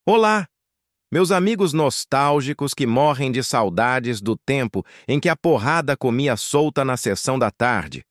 Olá, meus amigos nostálgicos que morrem de saudades do tempo em que a porrada comia solta na sessão da tarde.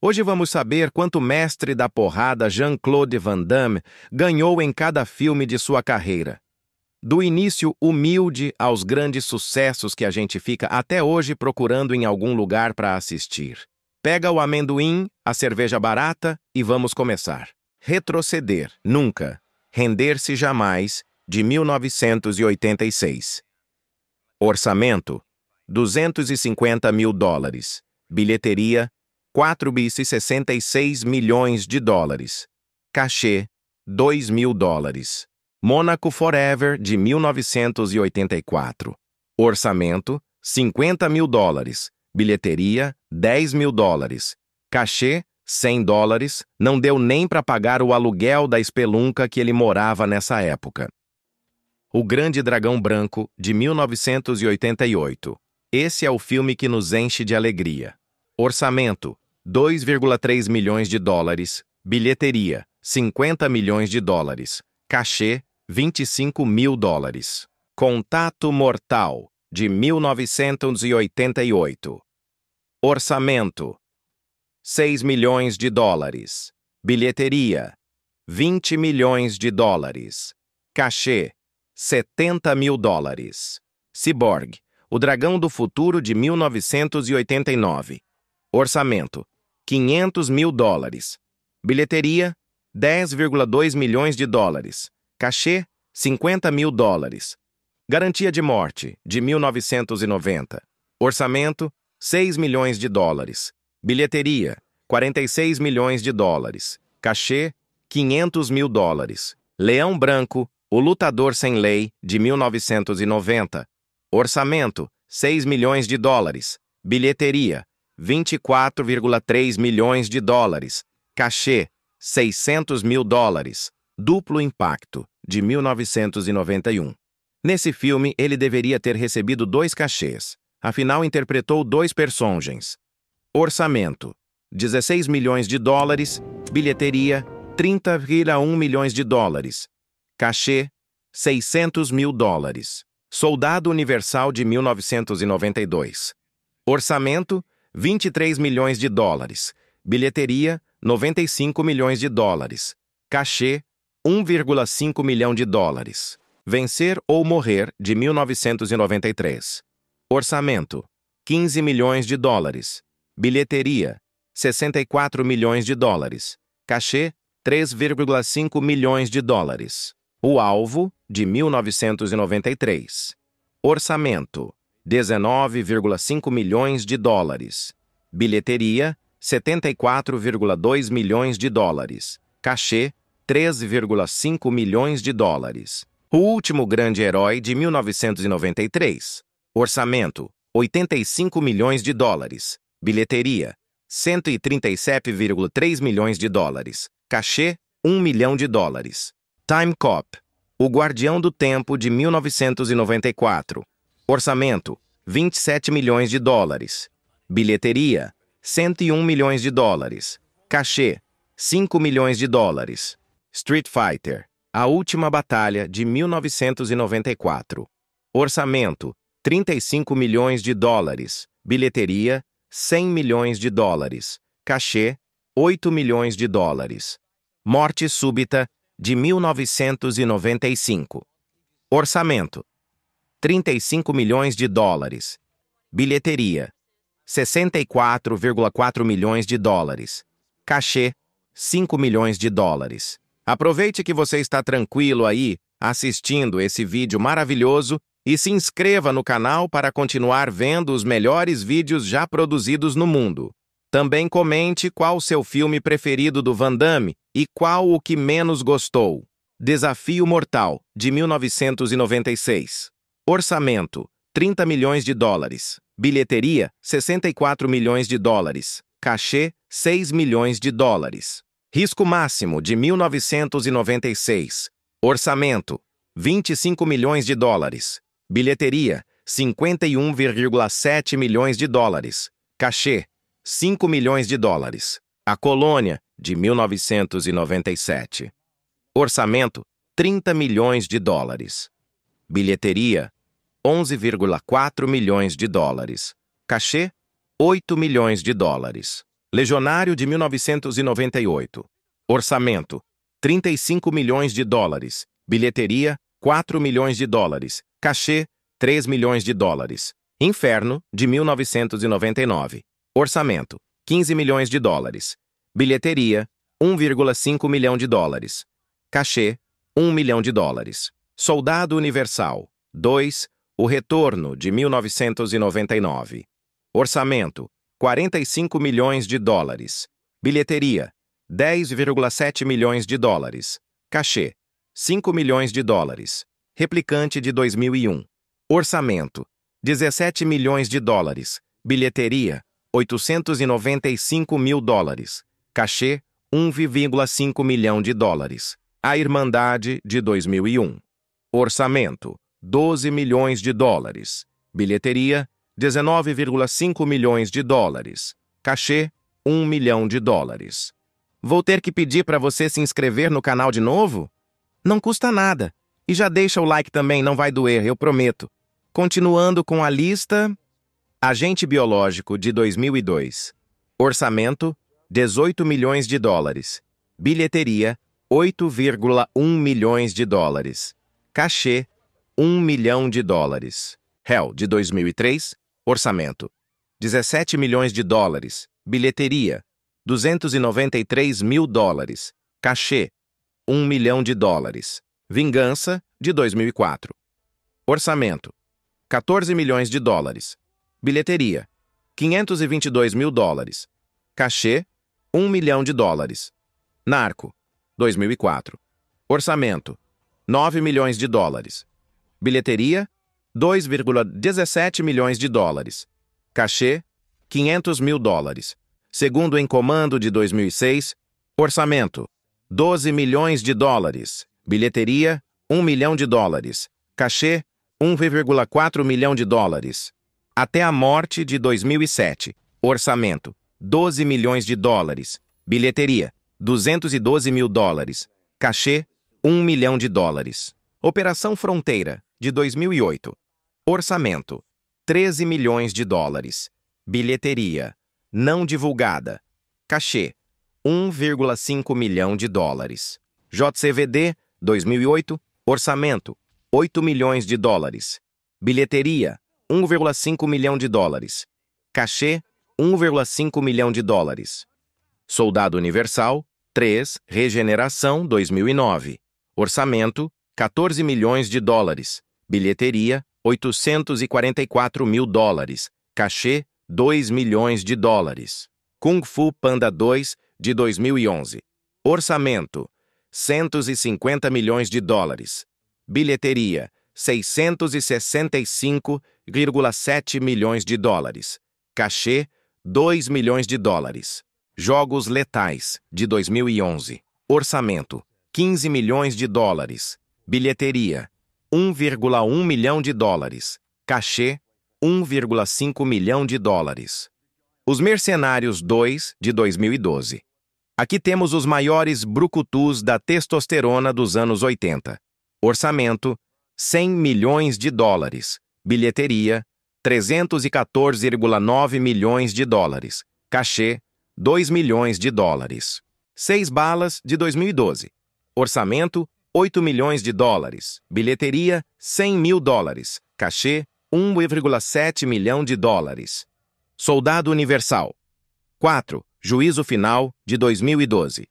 Hoje vamos saber quanto o mestre da porrada Jean-Claude Van Damme ganhou em cada filme de sua carreira. Do início humilde aos grandes sucessos que a gente fica até hoje procurando em algum lugar para assistir. Pega o amendoim, a cerveja barata e vamos começar. Retroceder, nunca. Render-se jamais, de 1986. Orçamento: $250 mil. Bilheteria: $4,66 milhões. Cachê: $2 mil. Monaco Forever, de 1984. Orçamento: $50 mil. Bilheteria: $10 mil. Cachê: $100, não deu nem para pagar o aluguel da espelunca que ele morava nessa época. O Grande Dragão Branco, de 1988. Esse é o filme que nos enche de alegria. Orçamento: $2,3 milhões. Bilheteria: $50 milhões. Cachê: $25 mil. Contato Mortal, de 1988. Orçamento: $6 milhões. Bilheteria: $20 milhões. Cachê: $70 mil. Cyborg, o Dragão do Futuro, de 1989. Orçamento: $500 mil. Bilheteria: $10,2 milhões. Cachê: $50 mil. Garantia de Morte, de 1990. Orçamento: $6 milhões. Bilheteria: $46 milhões. Cachê: $500 mil. Leão Branco, o Lutador Sem Lei, de 1990. Orçamento: $6 milhões. Bilheteria: $24,3 milhões. Cachê: $600 mil. Duplo Impacto, de 1991. Nesse filme, ele deveria ter recebido 2 cachês. Afinal, interpretou 2 personagens. Orçamento: $16 milhões. Bilheteria: $30,1 milhões. Cachê: $600 mil. Soldado Universal, de 1992. Orçamento: $23 milhões. Bilheteria: $95 milhões. Cachê: $1,5 milhão. Vencer ou Morrer, de 1993. Orçamento: $15 milhões. Bilheteria: $64 milhões. Cachê: $3,5 milhões. O Alvo, de 1993. Orçamento: $19,5 milhões. Bilheteria: $74,2 milhões. Cachê: $3,5 milhões. O Último Grande Herói, de 1993. Orçamento: $85 milhões. Bilheteria: $137,3 milhões. Cachê: $1 milhão. Time Cop, o Guardião do Tempo, de 1994. Orçamento: $27 milhões. Bilheteria: $101 milhões. Cachê: $5 milhões. Street Fighter, A Última Batalha, de 1994. Orçamento: $35 milhões. Bilheteria: $100 milhões. Cachê: $8 milhões. Morte Súbita, de 1995. Orçamento: $35 milhões. Bilheteria: $64,4 milhões. Cachê: $5 milhões. Aproveite que você está tranquilo aí, assistindo esse vídeo maravilhoso, e se inscreva no canal para continuar vendo os melhores vídeos já produzidos no mundo. Também comente qual seu filme preferido do Van Damme e qual o que menos gostou. Desafio Mortal, de 1996. Orçamento: $30 milhões. Bilheteria: $64 milhões. Cachê: $6 milhões. Risco Máximo, de 1996. Orçamento: $25 milhões. Bilheteria: $51,7 milhões. Cachê: $5 milhões. A Colônia, de 1997. Orçamento: 30 milhões de dólares. Bilheteria, 11,4 milhões de dólares. Cachê, 8 milhões de dólares. Legionário de 1998. Orçamento, 35 milhões de dólares. Bilheteria, 4 milhões de dólares. Cachê, 3 milhões de dólares. Inferno, de 1999. Orçamento, 15 milhões de dólares. Bilheteria, 1,5 milhão de dólares. Cachê, 1 milhão de dólares. Soldado Universal, 2, O Retorno, de 1999. Orçamento, 45 milhões de dólares. Bilheteria, 10,7 milhões de dólares. Cachê, 5 milhões de dólares. Replicante de 2001. Orçamento, 17 milhões de dólares. Bilheteria, 895 mil dólares. Cachê, 1,5 milhão de dólares. A Irmandade, de 2001. Orçamento, 12 milhões de dólares. Bilheteria, 19,5 milhões de dólares. Cachê, 1 milhão de dólares. Vou ter que pedir para você se inscrever no canal de novo? Não custa nada. E já deixa o like também, não vai doer, eu prometo. Continuando com a lista... Agente Biológico, de 2002. Orçamento, 18 milhões de dólares. Bilheteria, 8,1 milhões de dólares. Cachê, 1 milhão de dólares. Hell, de 2003. Orçamento, 17 milhões de dólares. Bilheteria, 293 mil dólares. Cachê, 1 milhão de dólares. Vingança, de 2004. Orçamento, 14 milhões de dólares. Bilheteria, 522 mil dólares. Cachê, 1 milhão de dólares. Narco, 2004. Orçamento, 9 milhões de dólares. Bilheteria, 2,17 milhões de dólares. Cachê, 500 mil dólares. Segundo em Comando, de 2006. Orçamento, 12 milhões de dólares. Bilheteria, 1 milhão de dólares. Cachê, 1,4 milhão de dólares. Até a Morte, de 2007. Orçamento, 12 milhões de dólares. Bilheteria, 212 mil dólares. Cachê, 1 milhão de dólares. Operação Fronteira, de 2008. Orçamento, 13 milhões de dólares. Bilheteria, não divulgada. Cachê, 1,5 milhão de dólares. JCVD, 2008. Orçamento, 8 milhões de dólares. Bilheteria, 1,5 milhão de dólares. Cachê, 1,5 milhão de dólares. Soldado Universal, 3, Regeneração, 2009. Orçamento, 14 milhões de dólares. Bilheteria, 844 mil dólares. Cachê, 2 milhões de dólares. Kung Fu Panda 2, de 2011. Orçamento, 150 milhões de dólares. Bilheteria, 665,7 milhões de dólares. Cachê, 2 milhões de dólares. Jogos Letais, de 2011. Orçamento, 15 milhões de dólares. Bilheteria, 1,1 milhão de dólares. Cachê, 1,5 milhão de dólares. Os Mercenários 2, de 2012. Aqui temos os maiores brucutus da testosterona dos anos 80. Orçamento, 100 milhões de dólares. Bilheteria, 314,9 milhões de dólares. Cachê, 2 milhões de dólares. 6 Balas, de 2012. Orçamento, 8 milhões de dólares. Bilheteria, 100 mil dólares. Cachê, 1,7 milhão de dólares. Soldado Universal. 4. Juízo Final, de 2012.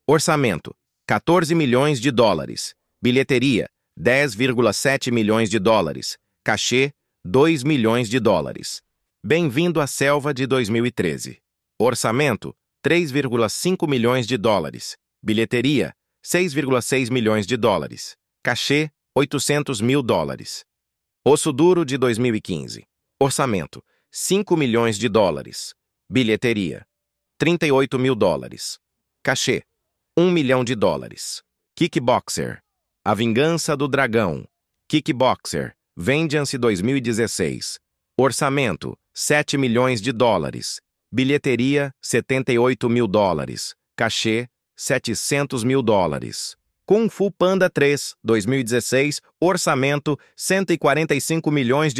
Orçamento, 14 milhões de dólares. Bilheteria, 10,7 milhões de dólares. Cachê, 2 milhões de dólares. Bem-vindo à Selva, de 2013. Orçamento, 3,5 milhões de dólares. Bilheteria, 6,6 milhões de dólares. Cachê, 800 mil dólares. Osso Duro, de 2015. Orçamento, 5 milhões de dólares. Bilheteria, 38 mil dólares. Cachê, 1 milhão de dólares. Kickboxer, A Vingança do Dragão. Kickboxer, Vengeance 2016. Orçamento, 7 milhões de dólares. Bilheteria, 78 mil dólares. Cachê, 700 mil dólares. Kung Fu Panda 3, 2016, orçamento $145 milhões,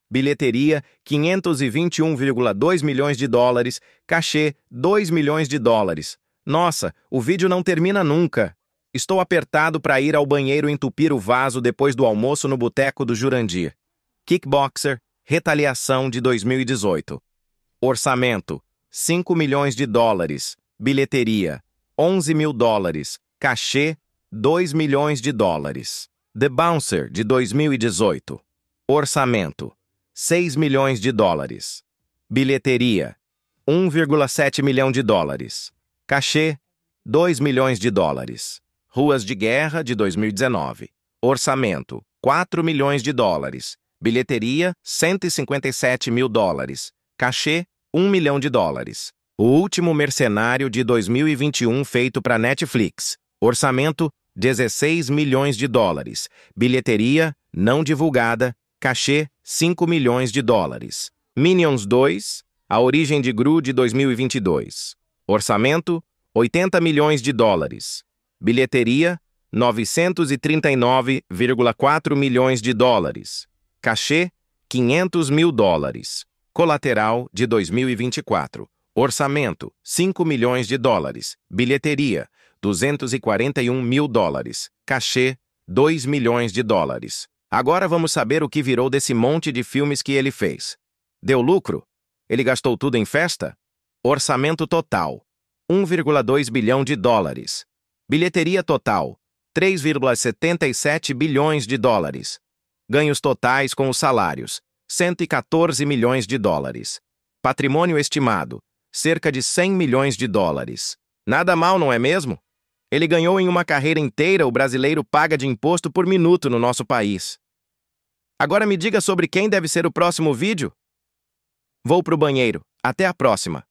bilheteria $521,2 milhões, cachê $2 milhões. Nossa, o vídeo não termina nunca. Estou apertado para ir ao banheiro entupir o vaso depois do almoço no boteco do Jurandir. Kickboxer, Retaliação de 2018. Orçamento $5 milhões, bilheteria $11 mil, cachê $2 milhões. The Bouncer de 2018. Orçamento $6 milhões, bilheteria $1,7 milhão, cachê $2 milhões. Ruas de Guerra de 2019. Orçamento $4 milhões, bilheteria $157 mil, cachê $1 milhão. O Último Mercenário de 2021 feito para Netflix. Orçamento $16 milhões, bilheteria não divulgada, cachê $5 milhões. Minions 2, A Origem de Gru de 2022. Orçamento $80 milhões, bilheteria $939,4 milhões, cachê $500 mil. Colateral de 2024. Orçamento $5 milhões, bilheteria $241 mil, cachê $2 milhões. Agora vamos saber o que virou desse monte de filmes que ele fez. Deu lucro? Ele gastou tudo em festa? Orçamento total $1,2 bilhão. Bilheteria total $3,77 bilhões. Ganhos totais com os salários $114 milhões. Patrimônio estimado cerca de $100 milhões. Nada mal, não é mesmo? Ele ganhou em uma carreira inteira o brasileiro paga de imposto por minuto no nosso país. Agora me diga sobre quem deve ser o próximo vídeo? Vou pro banheiro. Até a próxima.